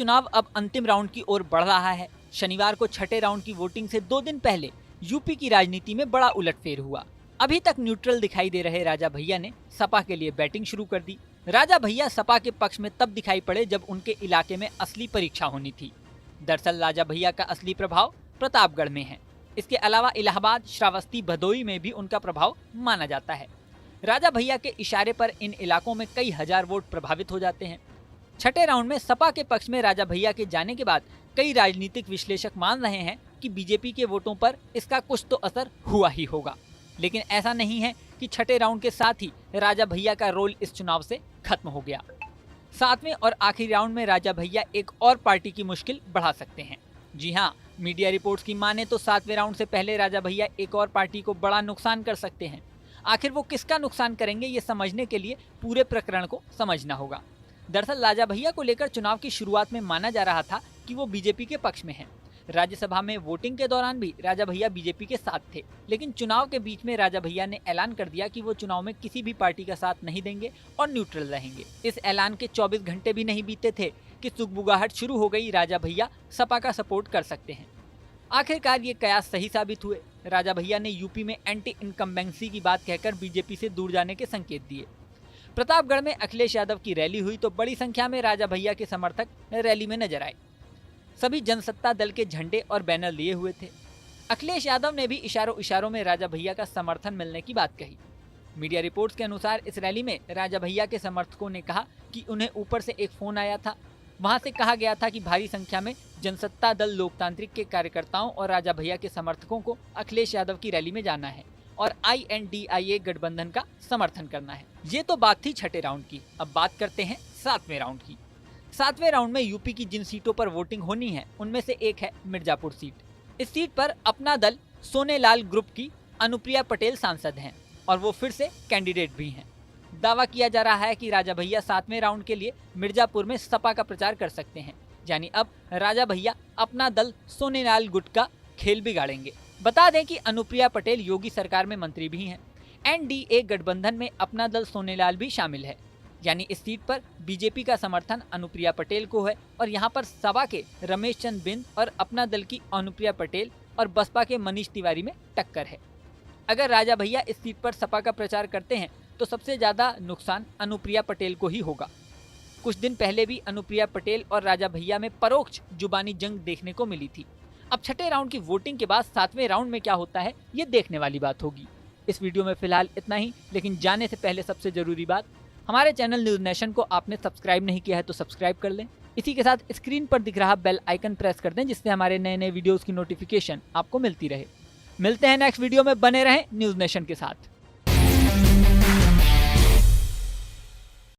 चुनाव अब अंतिम राउंड की ओर बढ़ रहा है। शनिवार को छठे राउंड की वोटिंग से 2 दिन पहले यूपी की राजनीति में बड़ा उलटफेर हुआ। अभी तक न्यूट्रल दिखाई दे रहे राजा भैया ने सपा के लिए बैटिंग शुरू कर दी। राजा भैया सपा के पक्ष में तब दिखाई पड़े जब उनके इलाके में असली परीक्षा होनी थी। दरअसल राजा भैया का असली प्रभाव प्रतापगढ़ में है। इसके अलावा इलाहाबाद, श्रावस्ती, भदोई में भी उनका प्रभाव माना जाता है। राजा भैया के इशारे पर इन इलाकों में कई हजार वोट प्रभावित हो जाते हैं। छठे राउंड में सपा के पक्ष में राजा भैया के जाने के बाद कई राजनीतिक विश्लेषक मान रहे हैं कि बीजेपी के वोटों पर इसका कुछ तो असर हुआ ही होगा। लेकिन ऐसा नहीं है कि छठे राउंड के साथ ही राजा भैया का रोल इस चुनाव से खत्म हो गया। सातवें और आखिरी राउंड में राजा भैया एक और पार्टी की मुश्किल बढ़ा सकते हैं। जी हाँ, मीडिया रिपोर्ट्स की माने तो सातवें राउंड से पहले राजा भैया एक और पार्टी को बड़ा नुकसान कर सकते हैं। आखिर वो किसका नुकसान करेंगे, ये समझने के लिए पूरे प्रकरण को समझना होगा। दरअसल राजा भैया को लेकर चुनाव की शुरुआत में माना जा रहा था कि वो बीजेपी के पक्ष में हैं। राज्यसभा में वोटिंग के दौरान भी राजा भैया बीजेपी के साथ थे, लेकिन चुनाव के बीच में राजा भैया ने ऐलान कर दिया कि वो चुनाव में किसी भी पार्टी का साथ नहीं देंगे और न्यूट्रल रहेंगे। इस ऐलान के 24 घंटे भी नहीं बीते थे कि सुगबुगाहट शुरू हो गई। राजा भैया सपा का सपोर्ट कर सकते हैं। आखिरकार ये कयास सही साबित हुए। राजा भैया ने यूपी में एंटी इनकम्बेंसी की बात कहकर बीजेपी से दूर जाने के संकेत दिए। प्रतापगढ़ में अखिलेश यादव की रैली हुई तो बड़ी संख्या में राजा भैया के समर्थक रैली में नजर आए। सभी जनसत्ता दल के झंडे और बैनर लिए हुए थे। अखिलेश यादव ने भी इशारों में राजा भैया का समर्थन मिलने की बात कही। मीडिया रिपोर्ट्स के अनुसार इस रैली में राजा भैया के समर्थकों ने कहा कि उन्हें ऊपर से एक फोन आया था। वहां से कहा गया था कि भारी संख्या में जनसत्ता दल लोकतांत्रिक के कार्यकर्ताओं और राजा भैया के समर्थकों को अखिलेश यादव की रैली में जाना है और INDIA गठबंधन का समर्थन करना है। ये तो बात थी छठे राउंड की। अब बात करते हैं सातवें राउंड की। सातवें राउंड में यूपी की जिन सीटों पर वोटिंग होनी है उनमें से एक है मिर्जापुर सीट। इस सीट पर अपना दल सोनेलाल ग्रुप की अनुप्रिया पटेल सांसद हैं और वो फिर से कैंडिडेट भी हैं। दावा किया जा रहा है कि राजा भैया सातवें राउंड के लिए मिर्जापुर में सपा का प्रचार कर सकते हैं। यानी अब राजा भैया अपना दल सोनेलाल गुट का खेल बिगाड़ेंगे। बता दें कि अनुप्रिया पटेल योगी सरकार में मंत्री भी हैं। NDA गठबंधन में अपना दल सोनेलाल भी शामिल है। यानी इस सीट पर बीजेपी का समर्थन अनुप्रिया पटेल को है और यहाँ पर सपा के रमेश चंद्र बिंद और अपना दल की अनुप्रिया पटेल और बसपा के मनीष तिवारी में टक्कर है। अगर राजा भैया इस सीट पर सपा का प्रचार करते हैं तो सबसे ज्यादा नुकसान अनुप्रिया पटेल को ही होगा। कुछ दिन पहले भी अनुप्रिया पटेल और राजा भैया में परोक्ष जुबानी जंग देखने को मिली थी। अब छठे राउंड की वोटिंग के बाद सातवें राउंड में क्या होता है ये देखने वाली बात होगी। इस वीडियो में फिलहाल इतना ही, लेकिन जाने से पहले सबसे जरूरी बात, हमारे चैनल न्यूज नेशन को आपने सब्सक्राइब नहीं किया है तो सब्सक्राइब कर लें। इसी के साथ स्क्रीन पर दिख रहा बेल आइकन प्रेस कर दें जिससे हमारे नए नए वीडियोस की नोटिफिकेशन आपको मिलती रहे। मिलते हैं नेक्स्ट वीडियो में, बने रहें न्यूज नेशन के साथ।